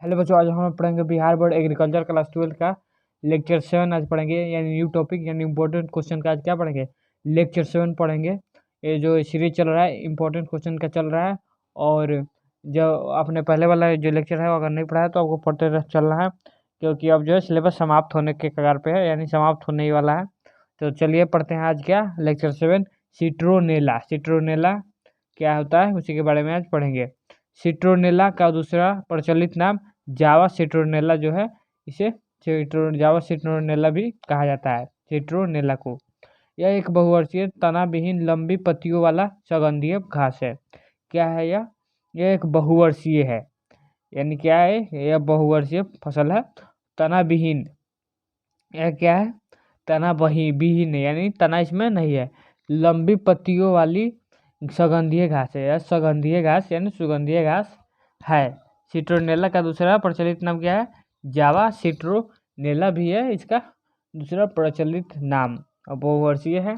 Hello बच्चों, आज हम पढ़ेंगे बिहार बोर्ड एग्रीकल्चर क्लास 12 का लेक्चर 7 आज पढ़ेंगे, यानी न्यू टॉपिक यानी इम्पोर्टेंट क्वेश्चन का आज क्या पढ़ेंगे, लेक्चर 7 पढ़ेंगे। ये जो सीरीज चल रहा है इम्पोर्टेंट क्वेश्चन का चल रहा है। और जो आपने पहले वाला जो लेक्चर है वो अगर नहीं पढ़ा है तो आपको पढ़ते चलना है, क्योंकि अब जो है सिलेबस समाप्त होने के कगार पे है, यानी समाप्त होने ही वाला है। तो चलिए पढ़ते हैं आज क्या लेक्चर 7। सिट्रोनेला। सिट्रोनेला क्या होता है उसी के बारे में आज पढ़ेंगे। सिट्रोनेला का दूसरा प्रचलित नाम जावा सिट्रोनेला जो है, इसे जावा सिट्रोनेला भी कहा जाता है। सिट्रोनेला को यह एक बहुवर्षीय तना विहीन लंबी पत्तियों वाला सुगंधीय घास है। क्या है यह एक बहुवर्षीय है, यानी क्या है, यह बहुवर्षीय फसल है। तना विहीन, यह क्या है, तना विहीन यानी तना इसमें नहीं है। लंबी पत्तियों वाली सुगंधीय घास है, यह सुगंधीय घास यानी सुगंधीय घास है। सिट्रोनेला का दूसरा प्रचलित नाम क्या है, जावा सिट्रोनेला भी है इसका दूसरा प्रचलित नाम, और बहुवर्षीय है।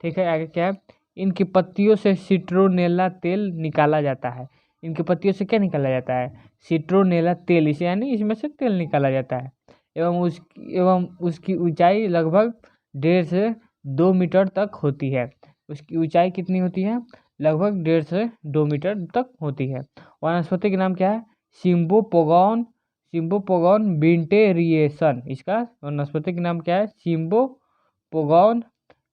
ठीक है, आगे क्या है, इनकी पत्तियों से सिट्रोनेला तेल निकाला जाता है। इनकी पत्तियों से क्या निकाला जाता है, सिट्रोनेला तेल, इसे यानी इसमें से तेल निकाला जाता है। एवं उसकी ऊंचाई लगभग 1.5 से 2 मीटर तक होती है। उसकी ऊंचाई कितनी होती है, लगभग 1.5 से 2 मीटर तक होती है। वनस्पति का नाम क्या है, सिम्बोपोगॉन। सिम्बोपोगॉन विंटेरिएसन, इसका वनस्पति का नाम क्या है, सिम्बोपोगॉन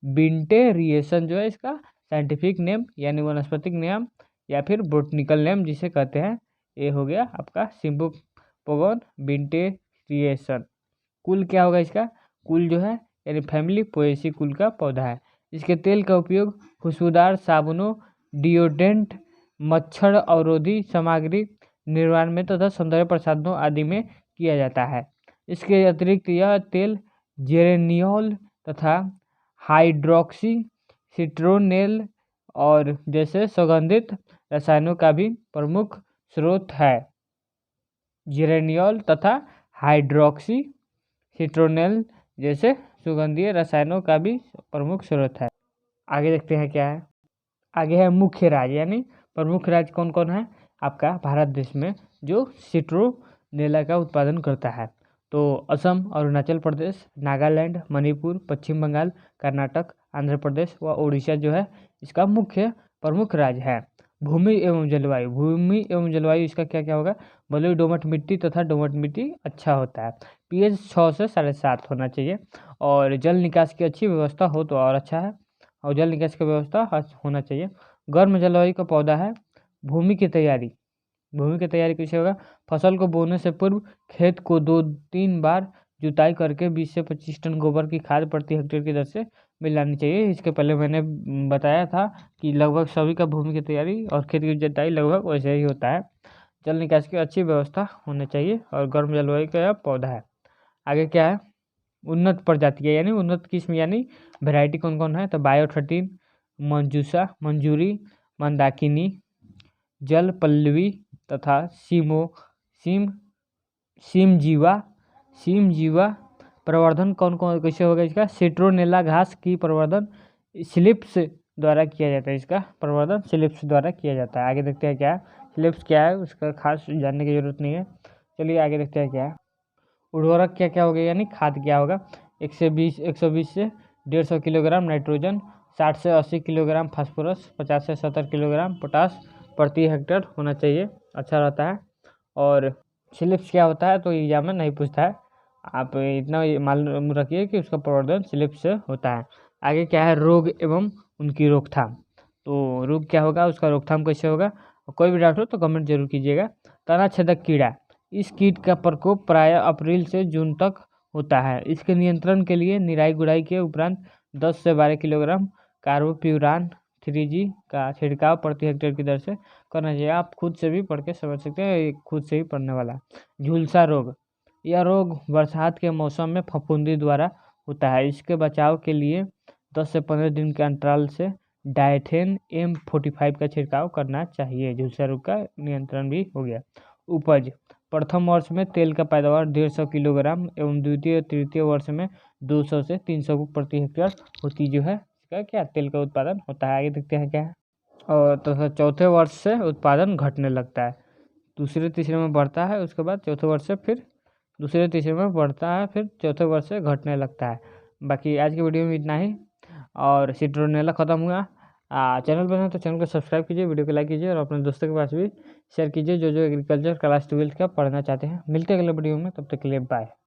विंटेरिएसन जो है इसका साइंटिफिक नेम यानी वनस्पतिक नाम या फिर बोटनिकल नेम जिसे कहते हैं, ये हो गया आपका सिम्बोपोगॉन विंटेरिएसन। कुल क्या होगा इसका, कुल जो है यानी फैमिली पोएसी कुल का पौधा है। इसके तेल का उपयोग खुशबूदार साबुनों, डिओड्रेंट, मच्छर अवरोधी सामग्री निर्माण में तथा सौंदर्य प्रसाधनों आदि में किया जाता है। इसके अतिरिक्त यह तेल जेरेनियोल तथा हाइड्रोक्सी सिट्रोनेल और जैसे सुगंधित रसायनों का भी प्रमुख स्रोत है। जेरेनियोल तथा हाइड्रोक्सी सिट्रोनेल जैसे सुगंधीय रसायनों का भी प्रमुख स्रोत है। आगे देखते हैं क्या है, आगे है मुख्य राज्य यानी प्रमुख राज्य कौन कौन है आपका भारत देश में जो सिट्रोनेला का उत्पादन करता है। तो असम, अरुणाचल प्रदेश, नागालैंड, मणिपुर, पश्चिम बंगाल, कर्नाटक, आंध्र प्रदेश व उड़ीसा जो है इसका मुख्य प्रमुख राज्य है। भूमि एवं जलवायु, भूमि एवं जलवायु इसका क्या क्या होगा, बलुई दोमट मिट्टी तथा दोमट मिट्टी अच्छा होता है। pH 6 से 7.5 होना चाहिए, और जल निकास की अच्छी व्यवस्था हो तो और अच्छा है, और जल निकास की व्यवस्था होना चाहिए। गर्म जलवायु का पौधा है। भूमि की तैयारी, भूमि की तैयारी कैसे होगा, फसल को बोने से पूर्व खेत को 2-3 बार जुताई करके 20 से 25 टन गोबर की खाद प्रति हेक्टेयर की दर से मिलानी चाहिए। इसके पहले मैंने बताया था कि लगभग सभी का भूमि की तैयारी और खेत की जुताई लगभग वैसे ही होता है। जल निकास की अच्छी व्यवस्था होनी चाहिए, और गर्म जलवायु का यह पौधा है। आगे क्या है, उन्नत प्रजातियाँ यानी उन्नत किस्म यानी वैरायटी कौन कौन है, तो बायो-13, मंजूसा, मंजूरी, मंदाकिनी, जल पल्लवी तथा सीमजीवा। प्रवर्धन कौन कौन कैसे होगा इसका, सिट्रोनेला घास की प्रवर्धन स्लिप्स द्वारा किया जाता है। इसका प्रवर्धन स्लिप्स द्वारा किया जाता है। आगे देखते हैं क्या है, स्लिप्स क्या है उसका खास जानने की जरूरत नहीं है। चलिए आगे देखते हैं क्या है, उर्वरक क्या क्या होगा यानी खाद क्या होगा, 120 से 150 किलोग्राम नाइट्रोजन, 60 से 80 किलोग्राम फास्फोरस, 50 से 70 किलोग्राम पोटास प्रति हेक्टेयर होना चाहिए, अच्छा रहता है। और स्लिप्स क्या होता है तो एग्जाम में नहीं पूछता है, आप इतना मालूम रखिए कि उसका प्रवर्धन स्लिप्स से होता है। आगे क्या है, रोग एवं उनकी रोकथाम। तो रोग क्या होगा, उसका रोकथाम कैसे होगा, कोई भी डाउट हो तो कमेंट जरूर कीजिएगा। तना छेदक कीड़ा, इस कीट का प्रकोप प्रायः अप्रैल से जून तक होता है। इसके नियंत्रण के लिए निराई गुड़ाई के उपरांत 10 से 12 किलोग्राम कार्बोप्यूरान 3G का छिड़काव प्रति हेक्टेयर की दर से करना चाहिए। आप खुद से भी पढ़ के समझ सकते हैं, ये खुद से ही पढ़ने वाला है। झुलसा रोग, यह रोग बरसात के मौसम में फफूंदी द्वारा होता है। इसके बचाव के लिए 10 से 15 दिन के अंतराल से डायथेन M45 का छिड़काव करना चाहिए। झुलसा रोग का नियंत्रण भी हो गया। उपज, प्रथम वर्ष में तेल का पैदावार 150 किलोग्राम एवं द्वितीय तृतीय वर्ष में 200 से 300 प्रति हेक्टेयर होती जो है इसका क्या तेल का उत्पादन होता है। आगे देखते हैं क्या है, और तथा चौथे वर्ष से उत्पादन घटने लगता है। दूसरे तीसरे में बढ़ता है, उसके बाद चौथे वर्ष से फिर दूसरे तीसरे में बढ़ता है, फिर चौथे वर्ष से घटने लगता है। बाकी आज की वीडियो में इतना ही, और सिट्रोनेला ख़त्म हुआ। चैनल पर है तो चैनल को सब्सक्राइब कीजिए, वीडियो को लाइक कीजिए और अपने दोस्तों के पास भी शेयर कीजिए जो एग्रीकल्चर क्लास 12 का पढ़ना चाहते हैं। मिलते हैं अगले वीडियो में, तब तक के लिए बाय।